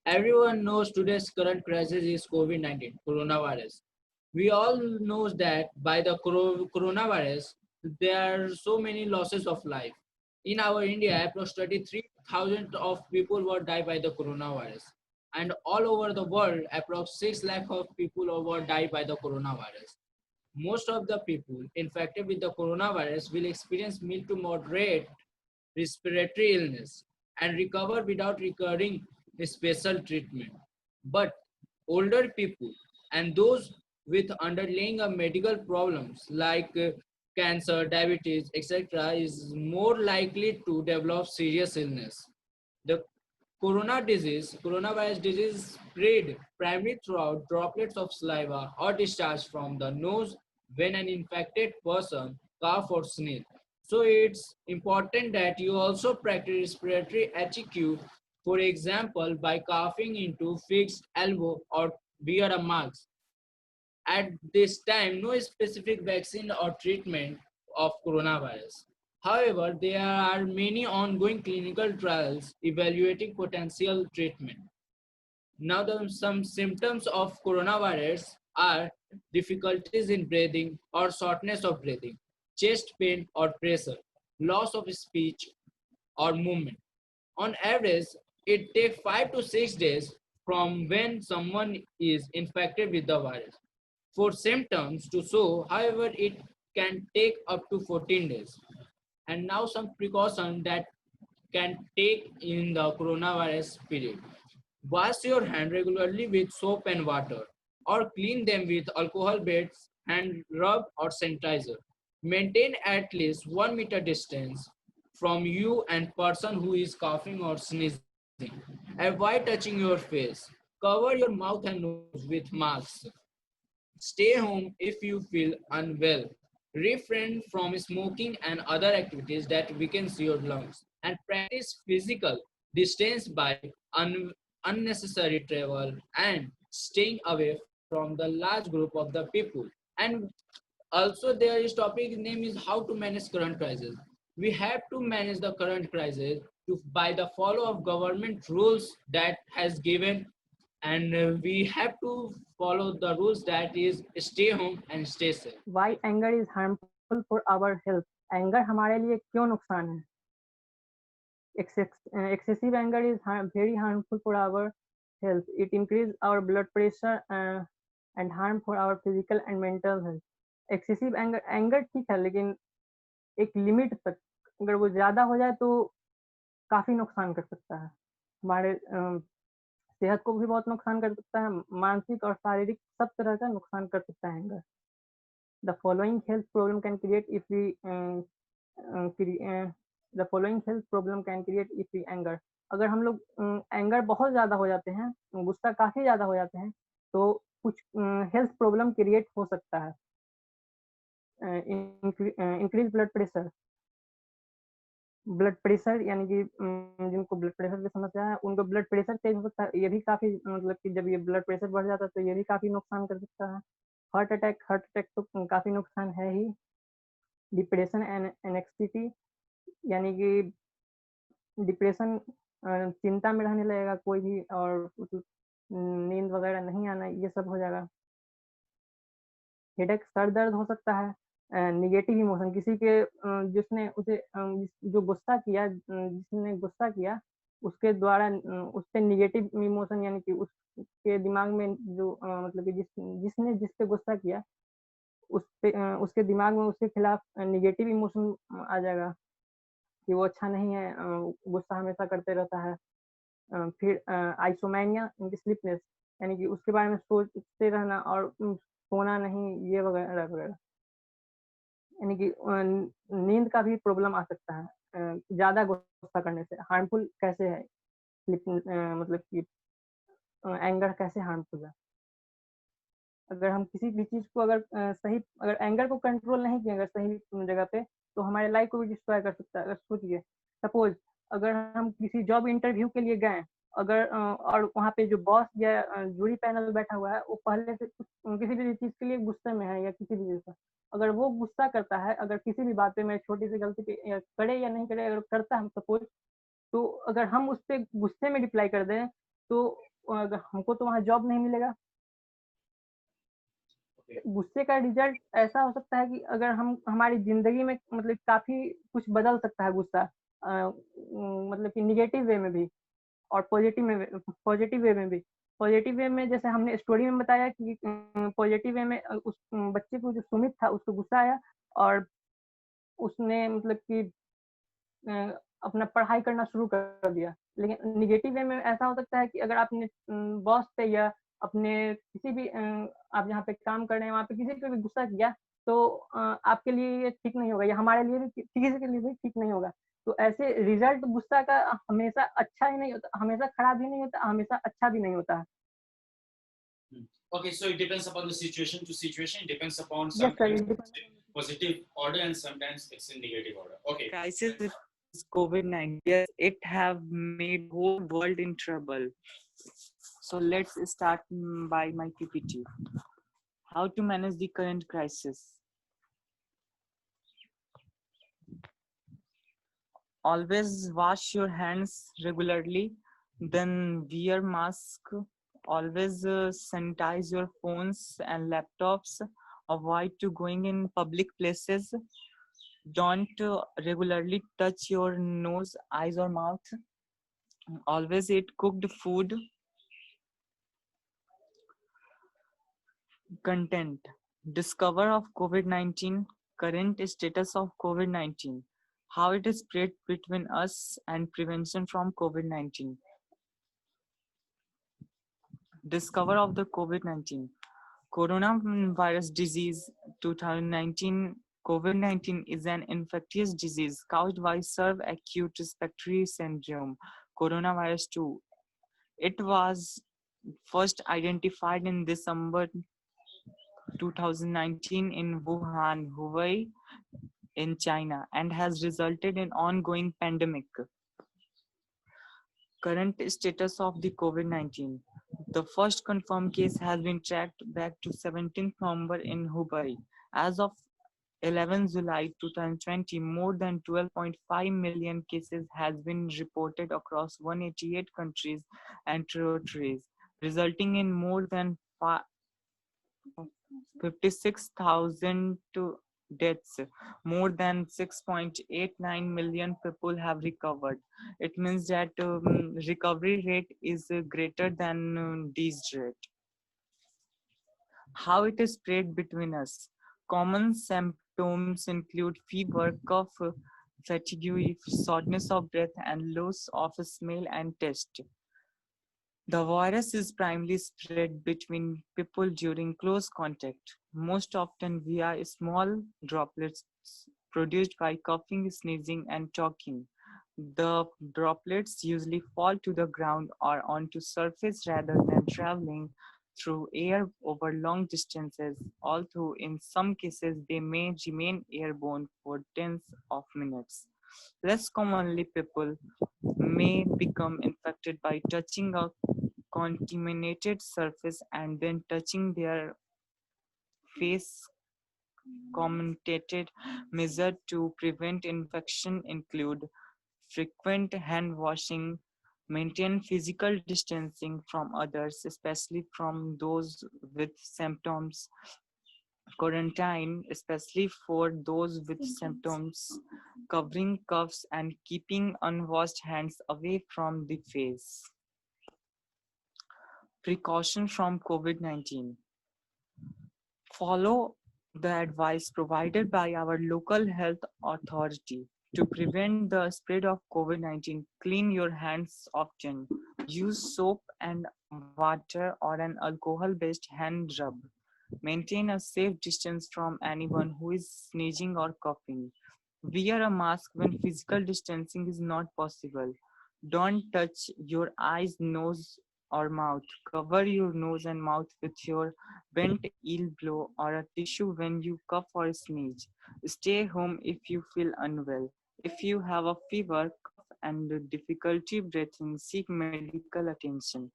Everyone knows today's current crisis is COVID-19, coronavirus. We all knows that by the coronavirus, there are so many losses of life. In our India, approximately 3,000 of people were died by the coronavirus. And all over the world, approximately 6 lakh of people were died by the coronavirus. Most of the people infected with the coronavirus will experience mild to moderate respiratory illness and recover without requiring special treatment. But older people and those with underlying medical problems like cancer, diabetes, etc., is more likely to develop serious illness. The coronavirus disease spread primarily throughout droplets of saliva or discharge from the nose when an infected person cough or sneeze. So it's important that you also practice respiratory etiquette, for example, by coughing into fixed elbow or wear a mask. At this time, no specific vaccine or treatment of coronavirus. However, there are many ongoing clinical trials evaluating potential treatment. Now, some symptoms of coronavirus are difficulties in breathing or shortness of breathing, chest pain or pressure, loss of speech or movement. On average, it takes 5 to 6 days from when someone is infected with the virus for symptoms to show. However, it can take up to 14 days. And now some precaution that can take in the coronavirus period. Wash your hand regularly with soap and water or clean them with alcohol-based hand rub or sanitizer. Maintain at least 1 meter distance from you and person who is coughing or sneezing. Avoid touching your face. Cover your mouth and nose with masks. Stay home if you feel unwell. Refrain from smoking and other activities that weakens your lungs. And practice physical distance by unnecessary travel and staying away from the large group of the people. And also there is topic name is how to manage current crisis. We have to manage the current crisis by the follow of government rules that has given, and we have to follow the rules that is stay home and stay safe. Why anger is harmful for our health? Anger हमारे लिए क्यों नुकसान है? Excessive anger is very harmful for our health. It increases our blood pressure and harm for our physical and mental health. Excessive anger ठीक है, लेकिन एक limit तक, अगर वो ज़्यादा हो जाए तो काफ़ी नुकसान कर सकता है। हमारे सेहत को भी बहुत नुकसान कर सकता है, मानसिक और शारीरिक सब तरह का नुकसान कर सकता है anger. The following health problem can create if we the following health problem can create if we anger. अगर हम लोग एंगर बहुत ज़्यादा हो जाते हैं, गुस्सा काफ़ी ज़्यादा हो जाते हैं, तो कुछ हेल्थ प्रॉब्लम क्रिएट हो सकता है। इंक्रीज ब्लड प्रेशर यानी कि जिनको ब्लड प्रेशर की समस्या है, उनको ब्लड प्रेशर तेज हो सकता है। ये भी काफ़ी मतलब कि जब ये ब्लड प्रेशर बढ़ जाता है तो ये भी काफ़ी नुकसान कर सकता है। हार्ट अटैक तो काफ़ी नुकसान है ही। डिप्रेशन एंड एंग्जायटी यानी कि डिप्रेशन, चिंता में रहने लगेगा कोई भी, और नींद वगैरह नहीं आना, ये सब हो जाएगा। हेडेक, सर दर्द हो सकता है। नेगेटिव इमोशन, किसी के जिसने उसे जो गुस्सा किया, जिसने गुस्सा किया उसके द्वारा उस पे नेगेटिव इमोशन यानी कि उसके दिमाग में जो मतलब कि जिसने जिस पे गुस्सा किया उसके दिमाग में उसके खिलाफ नेगेटिव इमोशन आ जाएगा कि वो अच्छा नहीं है, गुस्सा हमेशा करते रहता है। फिर आइसोमैनिया, स्लीपनेस यानी कि उसके बारे में सोचते रहना और सोना नहीं, ये वगैरह वगैरह, यानी कि नींद का भी प्रॉब्लम आ सकता है ज़्यादा गुस्सा करने से। हार्मफुल कैसे है मतलब कि एंगर कैसे हार्मफुल है? अगर हम किसी भी चीज़ को अगर एंगर को कंट्रोल नहीं किए अगर सही जगह पे, तो हमारे लाइफ को भी डिस्ट्रॉय कर सकता है। अगर सोचिए, सपोज अगर हम किसी जॉब इंटरव्यू के लिए गए, अगर और वहाँ पे जो बॉस या जूरी पैनल बैठा हुआ है, वो पहले से किसी भी चीज़ के लिए गुस्से में है या किसी भी चीज़ का, अगर वो गुस्सा करता है, अगर किसी भी बात पे मैं छोटी सी गलती पे करे या नहीं करे, अगर करता है सपोज, तो अगर हम उस पे गुस्से में रिप्लाई कर दें, तो हमको तो वहाँ जॉब नहीं मिलेगा। Okay. गुस्से का रिजल्ट ऐसा हो सकता है कि अगर हम हमारी ज़िंदगी में मतलब काफ़ी कुछ बदल सकता है गुस्सा, मतलब कि नेगेटिव वे में भी और पॉजिटिव वे में भी। पॉजिटिव वे में जैसे हमने स्टोरी में बताया कि पॉजिटिव वे में उस बच्चे को जो सुमित था उसको गुस्सा आया और उसने मतलब कि अपना पढ़ाई करना शुरू कर दिया। लेकिन नेगेटिव वे में ऐसा हो सकता है कि अगर आपने बॉस पे या अपने किसी भी आप जहाँ पे काम कर रहे हैं वहाँ पे किसी पे भी गुस्सा किया तो आपके लिए ये ठीक नहीं होगा या हमारे लिए भी किसी के लिए भी ठीक नहीं होगा। तो ऐसे रिजल्ट गुस्सा का हमेशा अच्छा ही नहीं होता, हमेशा खराब ही नहीं होता, हमेशा अच्छा भी नहीं होता है। Okay, so it depends upon the situation to situation. It depends upon yes sir, sometimes it depends it's in positive order and sometimes it's in negative order. Okay. Crisis with COVID-19, yes, it have made whole world in trouble. So let's start by my PPT. How to manage the current crisis. Always wash your hands regularly, then wear mask. Always sanitize your phones and laptops. Avoid to going in public places. Don't regularly touch your nose, eyes or mouth. Always eat cooked food. Content. Discover of COVID-19. Current status of COVID-19. How it is spread between us and prevention from COVID-19. Discover of the COVID-19. Coronavirus disease 2019. COVID-19 is an infectious disease caused by acute respiratory syndrome, coronavirus 2. It was first identified in December 2019 in Wuhan, Hubei, in China, and has resulted in ongoing pandemic. Current status of the COVID-19. The first confirmed case has been tracked back to 17th November in Hubei. As of 11 July 2020, more than 12.5 million cases has been reported across 188 countries and territories, resulting in more than 56,000 deaths. More than 6.89 million people have recovered. It means that recovery rate is greater than disease rate. How it is spread between us. Common symptoms include fever, cough, fatigue, shortness of breath, and loss of smell and taste. The virus is primarily spread between people during close contact, most often via small droplets produced by coughing, sneezing, and talking. The droplets usually fall to the ground or onto surface rather than traveling through air over long distances, although in some cases they may remain airborne for tens of minutes. Less commonly, people may become infected by touching a contaminated surface and then touching their face. Commentated measures to prevent infection include frequent hand washing, maintain physical distancing from others, especially from those with symptoms, quarantine, especially for those with symptoms, covering coughs and keeping unwashed hands away from the face. Precaution from COVID-19. Follow the advice provided by our local health authority. To prevent the spread of COVID-19, clean your hands often. Use soap and water or an alcohol-based hand rub. Maintain a safe distance from anyone who is sneezing or coughing. Wear a mask when physical distancing is not possible. Don't touch your eyes, nose, or mouth. Cover your nose and mouth with your bent elbow or a tissue when you cough or sneeze. Stay home if you feel unwell. If you have a fever, cough, and difficulty breathing, seek medical attention.